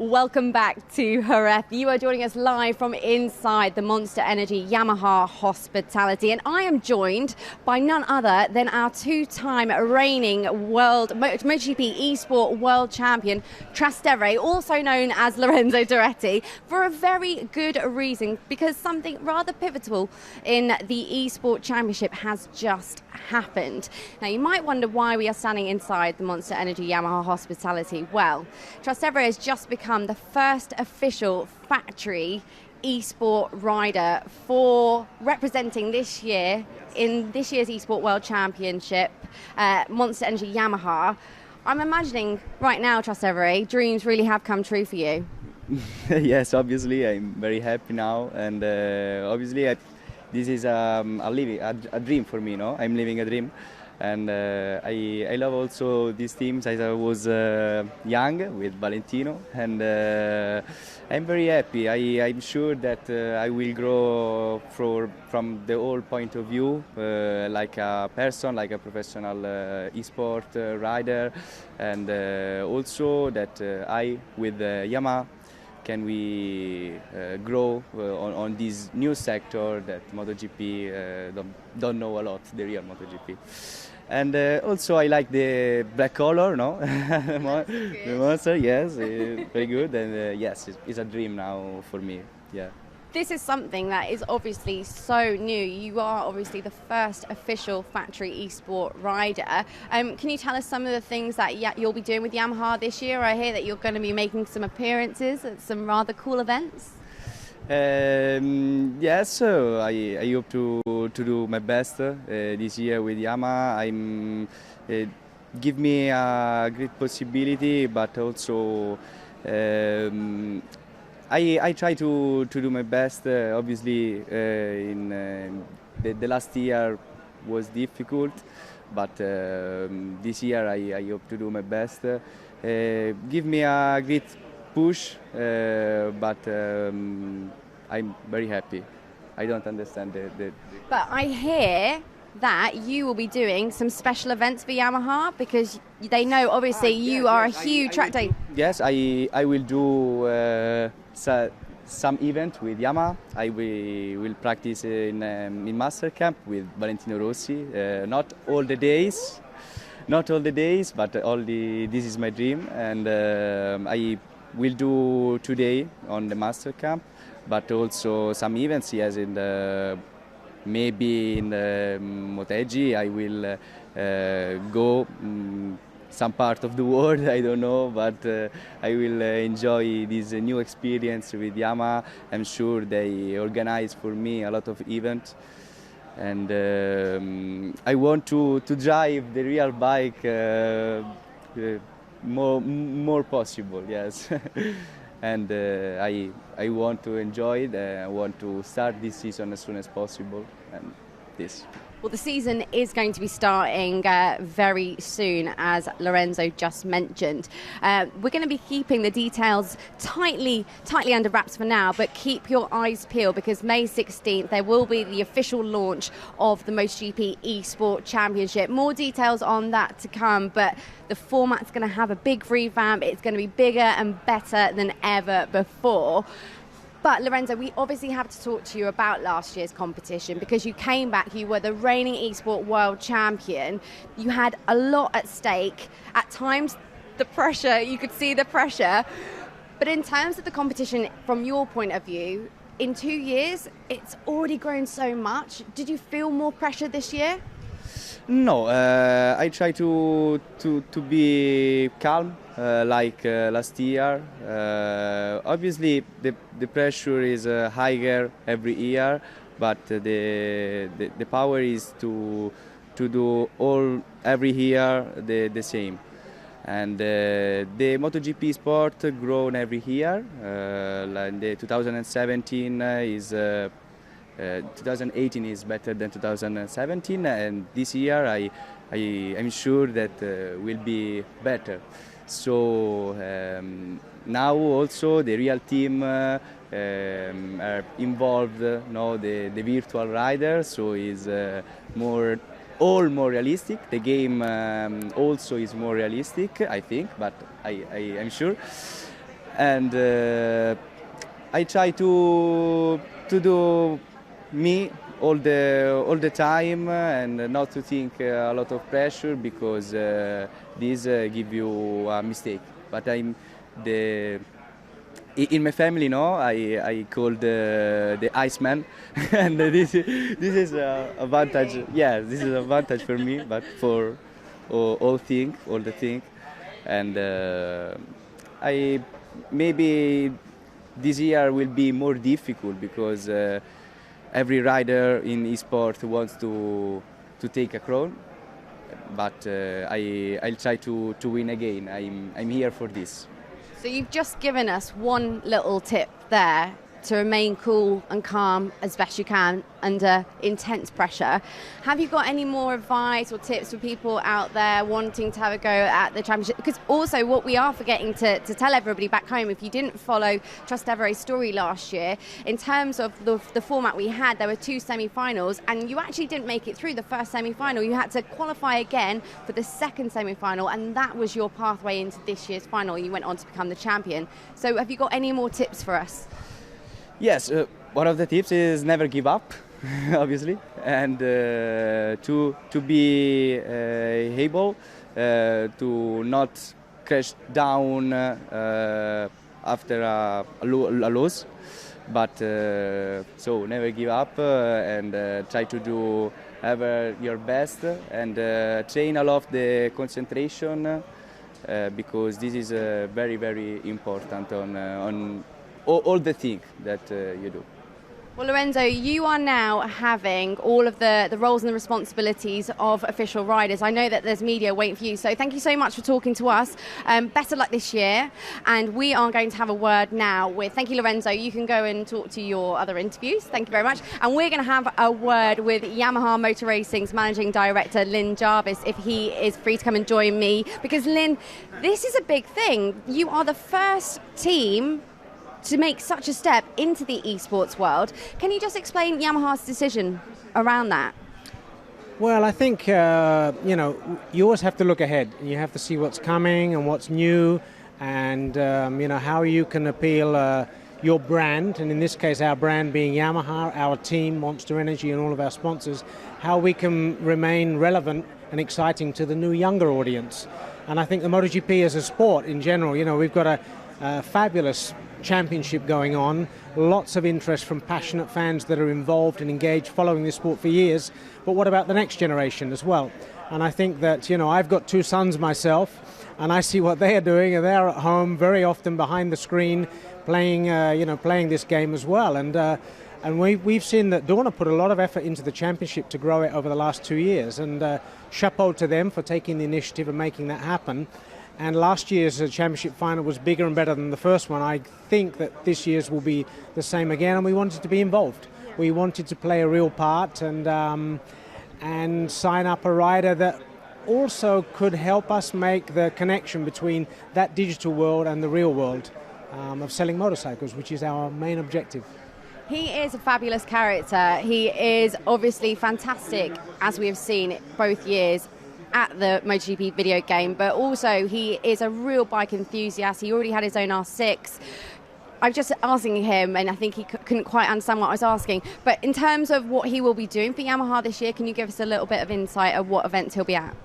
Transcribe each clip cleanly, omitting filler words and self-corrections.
Welcome back to Jerez. You are joining us live from inside the Monster Energy Yamaha hospitality, and I am joined by none other than our two-time reigning world MotoGP eSport World Champion Trastevere, also known as Lorenzo Daretti, for a very good reason, because something rather pivotal in the eSport Championship has just happened. Now, you might wonder why we are standing inside the Monster Energy Yamaha hospitality. Well, Trastevere has just become the first official factory eSport rider for representing this year in this year's eSport World Championship, Monster Energy Yamaha. I'm imagining right now, Trastevere, dreams really have come true for you. Yes, obviously I'm very happy now, and obviously this is a dream for me. No, I'm living a dream, and I love also these teams. I was young with Valentino, and I'm very happy. I'm sure that I will grow from the whole point of view, like a person, like a professional eSport rider, and also that I with Yamaha can we grow on this new sector that MotoGP don't know a lot, the real MotoGP. And also I like the black color, no? The Monster, yes, very good. And yes, it's a dream now for me, yeah. This is something that is obviously so new. You are obviously the first official factory eSport rider. Can you tell us some of the things that you'll be doing with Yamaha this year? I hear that you're going to be making some appearances at some rather cool events. Yes, so I hope to do my best this year with Yamaha. Give me a great possibility, but also I try to do my best. Obviously, in the last year was difficult, but this year I hope to do my best. Give me a great push, but I'm very happy. I don't understand But I hear that you will be doing some special events for Yamaha, because they know obviously you are a huge track day. Yes, I will do some event with Yamaha. I will practice in Master Camp with Valentino Rossi. Not all the days, but this is my dream, and I will do today on the Master Camp, but also some events. Yes, maybe in MotoGP I will go some part of the world, I don't know, but I will enjoy this new experience with Yamaha. I'm sure they organize for me a lot of events, and I want to drive the real bike more possible, yes. And I want to enjoy it. I want to start this season as soon as possible, and this. Well, the season is going to be starting very soon, as Lorenzo just mentioned. We're going to be keeping the details tightly under wraps for now, but keep your eyes peeled, because May 16th there will be the official launch of the MotoGP eSport Championship. More details on that to come, but the format's going to have a big revamp. It's going to be bigger and better than ever before. But Lorenzo, we obviously have to talk to you about last year's competition, because you came back, you were the reigning eSport World Champion. You had a lot at stake. At times, the pressure, you could see the pressure. But in terms of the competition, from your point of view, in 2 years, it's already grown so much. Did you feel more pressure this year? No, I try to be calm, like last year. Obviously, the pressure is higher every year, but the power is to do every year the same. And the MotoGP sport grown every year. Like the 2017 is. 2018 is better than 2017, and this year I'm sure that will be better. So now also the real team are involved, the virtual rider, so is more realistic. The game also is more realistic, I think, but I'm sure. and I try to do me all the time and not to think a lot of pressure, because this give you a mistake. But I'm the in my family, no, I call the Iceman, and this is a advantage. Yeah, this is an advantage for me, but for all the thing, and I maybe this year will be more difficult, because every rider in eSport wants to take a crown, but I'll try to win again. I'm here for this. So you've just given us one little tip there to remain cool and calm as best you can under intense pressure. Have you got any more advice or tips for people out there wanting to have a go at the championship? Because also what we are forgetting to tell everybody back home, if you didn't follow Trastevere's story last year, in terms of the format we had, there were 2 semi-finals, and you actually didn't make it through the first semi-final. You had to qualify again for the second semi-final, and that was your pathway into this year's final. You went on to become the champion. So have you got any more tips for us? Yes, one of the tips is never give up, obviously, and to be able to not crash down after a loss, but so never give up and try to do ever your best, and train a lot the concentration, because this is very, very important on all the things that you do. Well, Lorenzo, you are now having all of the roles and the responsibilities of official riders. I know that there's media waiting for you, so thank you so much for talking to us. Better luck this year, and we are going to have a word now with, thank you, Lorenzo, you can go and talk to your other interviews, thank you very much, and we're going to have a word with Yamaha Motor Racing's Managing Director, Lynn Jarvis, if he is free to come and join me, because Lynn, this is a big thing. You are the first team to make such a step into the esports world. Can you just explain Yamaha's decision around that? Well, I think, you always have to look ahead. You have to see what's coming and what's new, and, how you can appeal your brand, and in this case our brand being Yamaha, our team, Monster Energy, and all of our sponsors, how we can remain relevant and exciting to the new younger audience. And I think the MotoGP as a sport in general, we've got a fabulous championship going on, lots of interest from passionate fans that are involved and engaged following this sport for years, but what about the next generation as well? And I think that, I've got 2 sons myself, and I see what they are doing, and they're at home very often behind the screen playing this game as well, and we've seen that Dorna put a lot of effort into the championship to grow it over the last 2 years, and chapeau to them for taking the initiative and making that happen. And last year's championship final was bigger and better than the first one. I think that this year's will be the same again, and we wanted to be involved. We wanted to play a real part and sign up a rider that also could help us make the connection between that digital world and the real world of selling motorcycles, which is our main objective. He is a fabulous character. He is obviously fantastic, as we have seen both years at the MotoGP video game, but also he is a real bike enthusiast. He already had his own R6. I'm just asking him, and I think he couldn't quite understand what I was asking, but in terms of what he will be doing for Yamaha this year, can you give us a little bit of insight of what events he'll be at?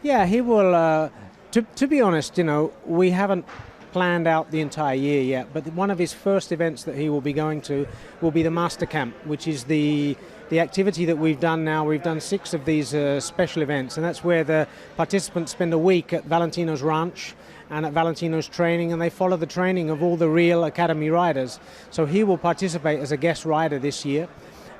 Yeah, he will, to be honest, we haven't planned out the entire year yet, but one of his first events that he will be going to will be the Master Camp, which is the activity that we've done now. We've done 6 of these special events, and that's where the participants spend a week at Valentino's ranch and at Valentino's training, and they follow the training of all the real academy riders. So he will participate as a guest rider this year,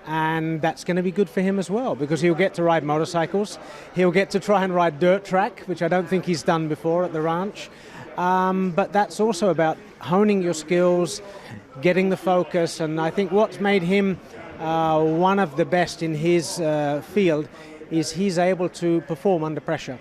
and that's going to be good for him as well, because he'll get to ride motorcycles. He'll get to try and ride dirt track, which I don't think he's done before at the ranch. But that's also about honing your skills, getting the focus, and I think what's made him one of the best in his field is he's able to perform under pressure.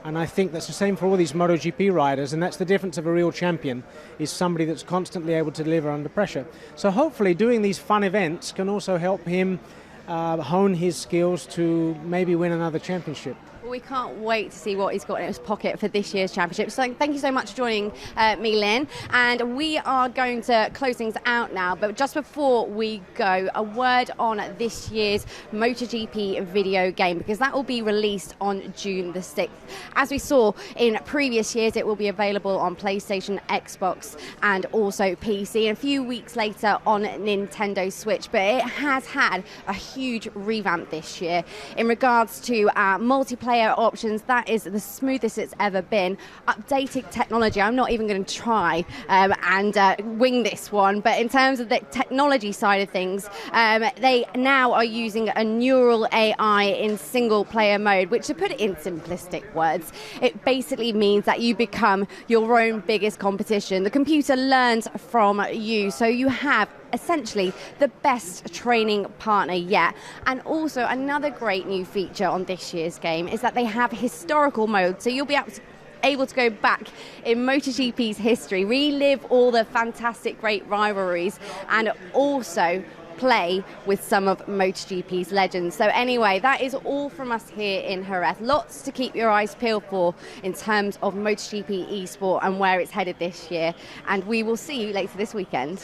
And I think that's the same for all these MotoGP riders, and that's the difference of a real champion, is somebody that's constantly able to deliver under pressure. So hopefully doing these fun events can also help him hone his skills to maybe win another championship. Well, we can't wait to see what he's got in his pocket for this year's championship. So thank you so much for joining me, Lynn. And we are going to close things out now. But just before we go, a word on this year's MotoGP video game, because that will be released on June the 6th. As we saw in previous years, it will be available on PlayStation, Xbox, and also PC. And a few weeks later on Nintendo Switch. But it has had a huge revamp this year in regards to multiplayer options. That is the smoothest it's ever been. Updated technology. I'm not even going to try and wing this one, but in terms of the technology side of things, they now are using a neural AI in single player mode, which, to put it in simplistic words, it basically means that you become your own biggest competition. The computer learns from you, so you have essentially the best training partner yet. And also another great new feature on this year's game is that they have historical mode, so you'll be able to go back in MotoGP's history, relive all the fantastic great rivalries, and also play with some of MotoGP's legends. So anyway, that is all from us here in Jerez. Lots to keep your eyes peeled for in terms of MotoGP eSport and where it's headed this year, and we will see you later this weekend.